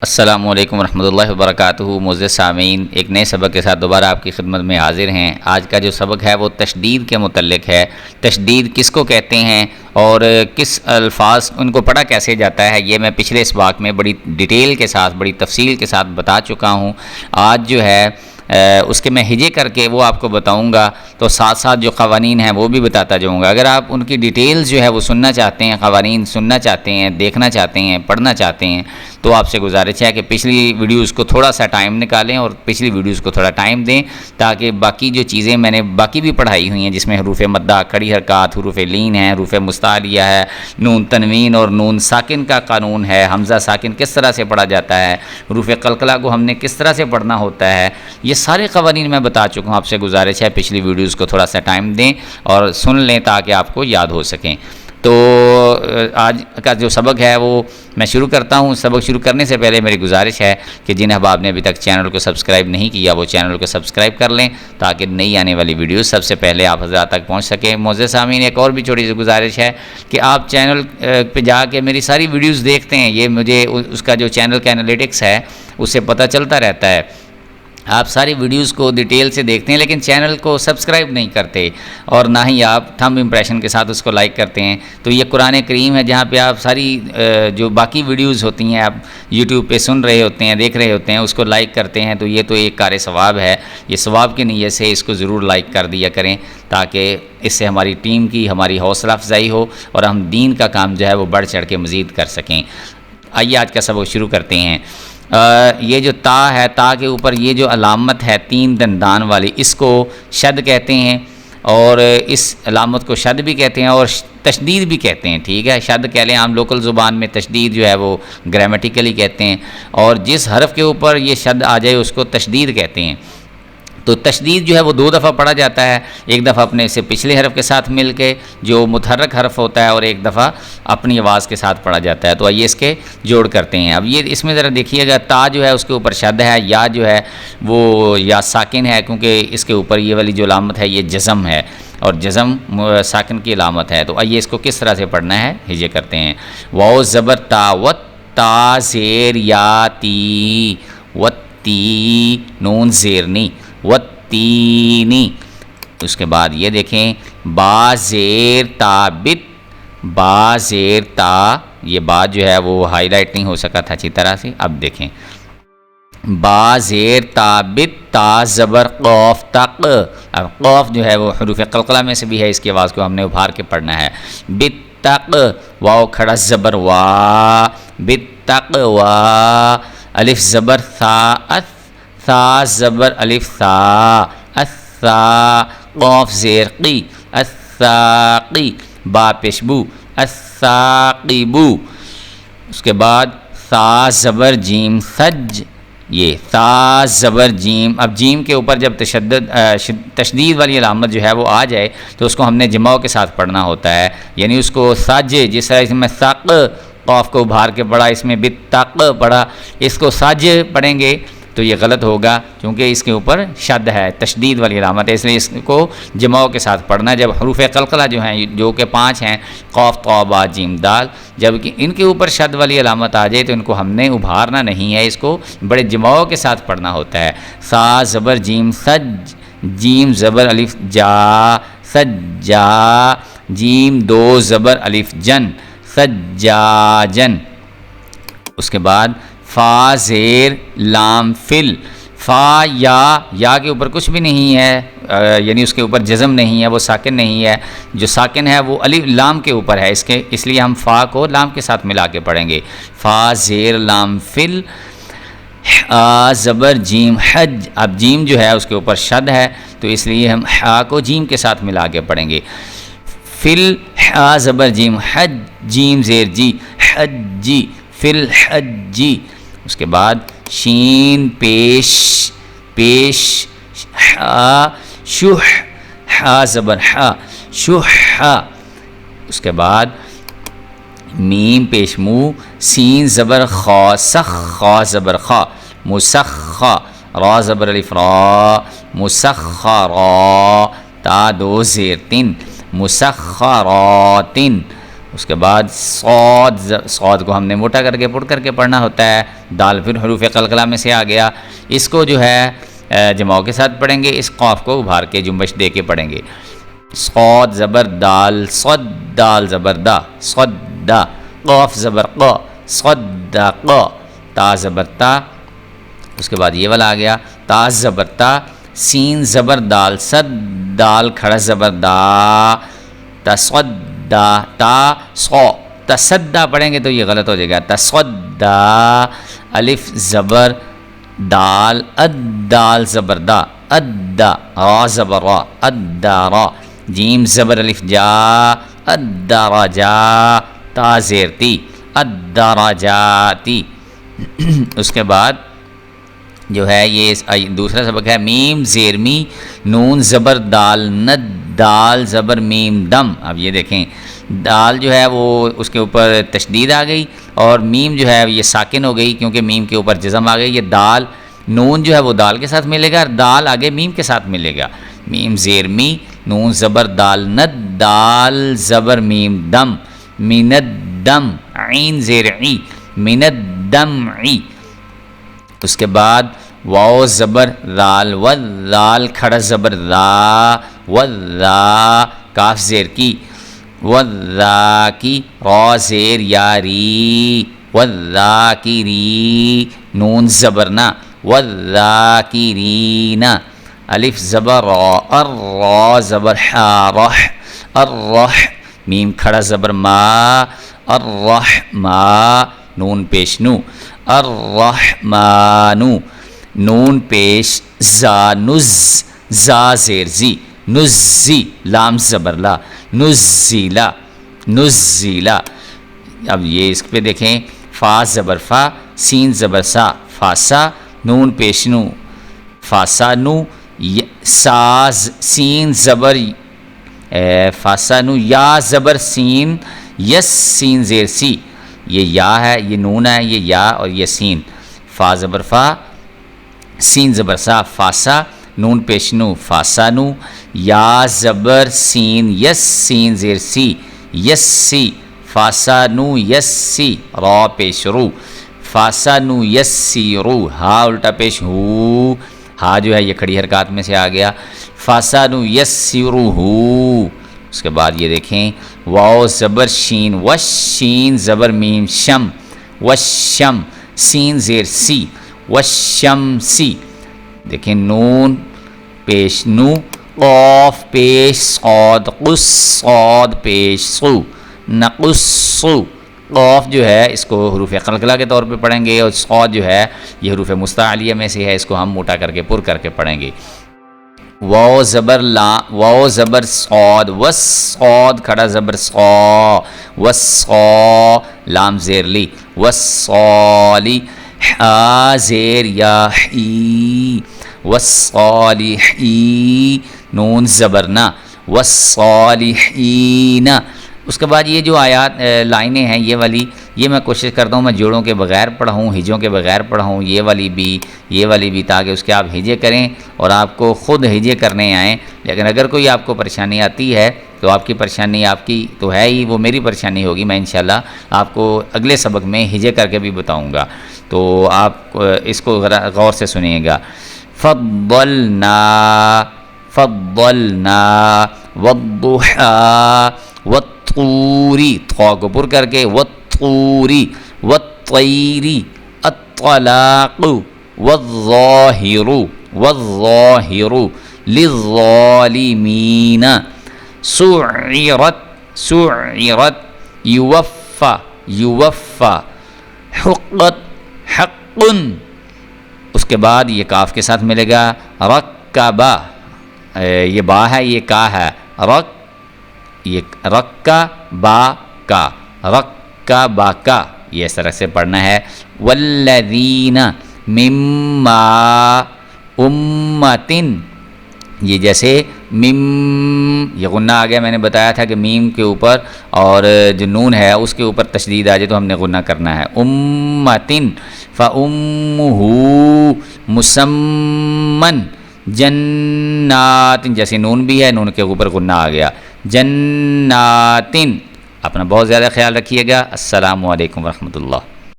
السلام علیکم ورحمۃ اللہ وبرکاتہ۔ معزز سامعین، ایک نئے سبق کے ساتھ دوبارہ آپ کی خدمت میں حاضر ہیں۔ آج کا جو سبق ہے وہ تشدید کے متعلق ہے۔ تشدید کس کو کہتے ہیں اور کس الفاظ ان کو پڑھا کیسے جاتا ہے، یہ میں پچھلے سبق میں بڑی ڈیٹیل کے ساتھ، بڑی تفصیل کے ساتھ بتا چکا ہوں۔ آج جو ہے اس کے میں ہجے کر کے وہ آپ کو بتاؤں گا، تو ساتھ ساتھ جو قوانین ہیں وہ بھی بتاتا جاؤں گا۔ اگر آپ ان کی ڈیٹیلز جو ہے وہ سننا چاہتے ہیں، قوانین سننا چاہتے ہیں، دیکھنا چاہتے ہیں، پڑھنا چاہتے ہیں، تو آپ سے گزارش ہے کہ پچھلی ویڈیوز کو تھوڑا سا ٹائم نکالیں اور پچھلی ویڈیوز کو تھوڑا ٹائم دیں، تاکہ باقی جو چیزیں میں نے باقی بھی پڑھائی ہوئی ہیں، جس میں حروف مدہ، کھڑی حرکات، حروف لین ہیں، حروف مستعلیہ ہے، نون تنوین اور نون ساکن کا قانون ہے، حمزہ ساکن کس طرح سے پڑھا جاتا ہے، حروف قلقلہ کو ہم نے کس طرح سے پڑھنا ہوتا ہے، یہ سارے قوانین میں بتا چکا ہوں۔ آپ سے گزارش ہے پچھلی ویڈیوز کو تھوڑا سا ٹائم دیں اور سن لیں تاکہ آپ کو یاد ہو سکیں۔ تو آج کا جو سبق ہے وہ میں شروع کرتا ہوں۔ سبق شروع کرنے سے پہلے میری گزارش ہے کہ جن احباب نے ابھی تک چینل کو سبسکرائب نہیں کیا وہ چینل کو سبسکرائب کر لیں، تاکہ نئی آنے والی ویڈیوز سب سے پہلے آپ حضرات تک پہنچ سکیں۔ معزز سامعین، ایک اور بھی چھوٹی سی گزارش ہے کہ آپ چینل پہ جا کے میری ساری ویڈیوز دیکھتے ہیں، یہ مجھے اس کا جو چینل کا انالیٹکس ہے اس سے پتہ چلتا رہتا ہے۔ آپ ساری ویڈیوز کو ڈیٹیل سے دیکھتے ہیں لیکن چینل کو سبسکرائب نہیں کرتے، اور نہ ہی آپ تھمب امپریشن کے ساتھ اس کو لائک کرتے ہیں۔ تو یہ قرآن کریم ہے جہاں پہ آپ ساری جو باقی ویڈیوز ہوتی ہیں، آپ یوٹیوب پہ سن رہے ہوتے ہیں، دیکھ رہے ہوتے ہیں، اس کو لائک کرتے ہیں، تو یہ تو ایک کار ثواب ہے۔ یہ ثواب کی نیت سے اس کو ضرور لائک کر دیا کریں، تاکہ اس سے ہماری ٹیم کی، ہماری حوصلہ افزائی ہو اور ہم دین کا کام جو ہے وہ بڑھ چڑھ کے مزید کر سکیں۔ آئیے آج کا سبق شروع کرتے ہیں۔ یہ جو تا ہے، تا کے اوپر یہ جو علامت ہے تین دندان والی، اس کو شد کہتے ہیں، اور اس علامت کو شد بھی کہتے ہیں اور تشدید بھی کہتے ہیں۔ ٹھیک ہے، شد کہہ لیں عام لوکل زبان میں، تشدید جو ہے وہ گرامیٹیکلی کہتے ہیں، اور جس حرف کے اوپر یہ شد آ جائے اس کو تشدید کہتے ہیں۔ تو تشدید جو ہے وہ دو دفعہ پڑھا جاتا ہے، ایک دفعہ اپنے سے پچھلے حرف کے ساتھ مل کے جو متحرک حرف ہوتا ہے، اور ایک دفعہ اپنی آواز کے ساتھ پڑھا جاتا ہے۔ تو آئیے اس کے جوڑ کرتے ہیں۔ اب یہ اس میں ذرا دیکھیے گا، تا جو ہے اس کے اوپر شد ہے، یا جو ہے وہ یا ساکن ہے، کیونکہ اس کے اوپر یہ والی جو علامت ہے یہ جزم ہے، اور جزم ساکن کی علامت ہے۔ تو آئیے اس کو کس طرح سے پڑھنا ہے ہجے کرتے ہیں۔ واو زبر تا، و تا زیر یا تی، و تی نون زیرنی، وَالتِّینِ۔ اس کے بعد یہ دیکھیں، با زیر تا بت، با زیر تا، یہ با جو ہے وہ ہائی لائٹ نہیں ہو سکا تھا اچھی طرح سے، اب دیکھیں، با زیر تا بت، تا زبر قوف تق۔ اب قوف جو ہے وہ حروف قلقلہ میں سے بھی ہے، اس کی آواز کو ہم نے ابھار کے پڑھنا ہے۔ بت تق، واو کھڑا زبر وا، بت تق وا، الف زبر ثا، ثا زبر الف ثا، الثا، قوف زیر قی، الثاقی، با پیشبو، الثاقبو۔ اس کے بعد ثا زبر جیم ثج، یہ ثا زبر جیم۔ اب جیم کے اوپر جب تشدید والی علامت جو ہے وہ آ جائے تو اس کو ہم نے جماؤ کے ساتھ پڑھنا ہوتا ہے، یعنی اس کو سج، جس طرح اس میں ثق قوف کو ابھار کے پڑھا، اس میں بتق پڑھا، اس کو سج پڑھیں گے تو یہ غلط ہوگا، کیونکہ اس کے اوپر شد ہے، تشدید والی علامت ہے، اس لیے اس کو جماؤ کے ساتھ پڑھنا ہے۔ جب حروف قلقلہ جو ہیں، جو کہ 5 ہیں، قوف طا با جیم دال، جب کہ ان کے اوپر شد والی علامت آ جائے تو ان کو ہم نے ابھارنا نہیں ہے، اس کو بڑے جماؤ کے ساتھ پڑھنا ہوتا ہے۔ سا زبر جیم سج، جیم زبر الف جا، سجا، جیم دو زبر الف جن، سجاجن۔ اس کے بعد فا زیر لام فل، فا یا کے اوپر کچھ بھی نہیں ہے، یعنی اس کے اوپر جزم نہیں ہے، وہ ساکن نہیں ہے، جو ساکن ہے وہ الف لام کے اوپر ہے، اس لیے ہم فا کو لام کے ساتھ ملا کے پڑھیں گے۔ فا زیر لام فل، آ زبر جیم حج۔ اب جیم جو ہے اس کے اوپر شد ہے، تو اس لیے ہم حا کو جیم کے ساتھ ملا کے پڑھیں گے۔ فل، حا زبر جیم حج، جیم زیر جی، حجی، فل حجی۔ اس کے بعد شین پیش، پیش ہا، شح، ہا زبر ہا، شح۔ اس کے بعد میم پیش مو، سین زبر خا، سخ، خا زبر خا، مسخا، را زبر الف را، مسخرا، تا دو زیر تن، مسخراتن، اس کے بعد صاد کو ہم نے موٹا کر کے پڑھ کر کے پڑھنا ہوتا ہے. دال پھر حروف قلقلہ میں سے آ گیا. اس کو جو ہے جماؤ کے ساتھ پڑھیں گے. اس قاف کو ابھار کے جنبش دے کے پڑھیں گے. صاد زبر دال، صد دال زبر دا، صد دا. قاف زبر قا، صد دا قا. تا زبر تا، اس کے بعد یہ والا آ گیا. تا زبر تا، سین زبر دال، صد دال کھڑا زبر دا، تصدا. تا صو، تصدا پڑھیں گے تو یہ غلط ہو جائے گا. تصدا. الف زبر دال، الدال زبر دا، ادا. را زبر را، الدارا. جیم زبر الف جا، الدرجا. تا زیر تی، الدرجاتی. اس کے بعد جو ہے یہ دوسرا سبق ہے میم زیر می، نون زبر دال، ند دال زبر میم دم. اب یہ دیکھیں دال جو ہے وہ اس کے اوپر تشدید آ گئی اور میم جو ہے یہ ساکن ہو گئی کیونکہ میم کے اوپر جزم آ گئی. یہ دال، نون جو ہے وہ دال کے ساتھ ملے گا اور دال آگے میم کے ساتھ ملے گا. میم زیر می، نون زبر دال، ند دال زبر میم دم، من الدم. عین زیر عی، من الدمعی. اس کے بعد واو زبر رال، والرال کھڑا زبر را، والرا. کاف زیر کی، والرا کی. را زیر یاری، والرا کی ری. نون زبر نا، والرا کی رینا. الف زبر را، الرا زبر حا، رح، الرح. میم کھڑا زبر ما، الرحما. نون پیش نو، الرحمانو. نون پیش زا، نز زا زیر زی، نزی. لام زبر لا، نزیلا، نزیلا. اب یہ اس پہ دیکھیں فا زبر فا، سین زبر سا، فاسا. نون پیش نو، فاسا نو. ساز، سین زبر فاسا نو. یا زبر سین، یس سین زیر سی. یہ یا ہے، یہ نون ہے، یہ یا اور یہ سین. فا زبر فا، سین زبر سا، فاسا. نون پیش نو، فاسا نو. یا زبر سین، یس سین زیر سی، یس سی. فاسا نو یس سی. را پیش رو، فاسا نو یس سی رو. ہا الٹا پیش ہو، ہا جو ہے یہ کھڑی حرکات میں سے آ گیا. فاسا نو یس سی رو ہو. اس کے بعد یہ دیکھیں واو زبر شین، وش شین زبر میم شم، وشم. سین زیر سی، وشم سی. دیکھیں نون پیش نو، قاف پیش صاد، قص صاد پیش سو، نقصو. قاف جو ہے اس کو حروف قلقلہ کے طور پہ پڑھیں گے اور صاد جو ہے یہ حروف مستعلیہ میں سے ہے، اس کو ہم موٹا کر کے پر کر کے پڑھیں گے. واو زبر لا، واو زبر صاد، والصاد کھڑا زبر صا، والصا. لام زیر لی، والصالی. حا زیر یا حی، والصالحی. نون زبر نا، والصالحین. اس کے بعد یہ جو آیات لائنیں ہیں یہ والی، یہ میں کوشش کرتا ہوں میں جوڑوں کے بغیر پڑھوں، ہجوں کے بغیر پڑھوں. یہ والی بھی تاکہ اس کے آپ ہجے کریں اور آپ کو خود ہجے کرنے آئیں. لیکن اگر کوئی آپ کو پریشانی آتی ہے تو آپ کی پریشانی آپ کی تو ہے ہی، وہ میری پریشانی ہوگی. میں انشاءاللہ آپ کو اگلے سبق میں ہجے کر کے بھی بتاؤں گا، تو آپ اس کو غور سے سنیے گا. فضلنا، فضلنا. والضحى والطوری، طا کو پر کر کے، والطوری. والطیری. الطلاق. والظاہر، والظاہر. للظالمین. سعرت، سعرت. یوفى، یوفى. حقت، حق. اس کے بعد یہ کاف کے ساتھ ملے گا. رکبہ، یہ با ہے، یہ کا ہے. رک، یہ رکا با کا، رکا با کا. یہ اس طرح سے پڑھنا ہے. والذین مما امتن. یہ جیسے مم، یہ غنہ آ گیا. میں نے بتایا تھا کہ میم کے اوپر اور جو نون ہے اس کے اوپر تشدید آ جائے تو ہم نے غنہ کرنا ہے. امتن. فامہ مسمن. جنات، جیسے نون بھی ہے، نون کے اوپر غنہ آ گیا. جناتن. اپنا بہت زیادہ خیال رکھیے گا۔ السلام علیکم ورحمۃ اللہ۔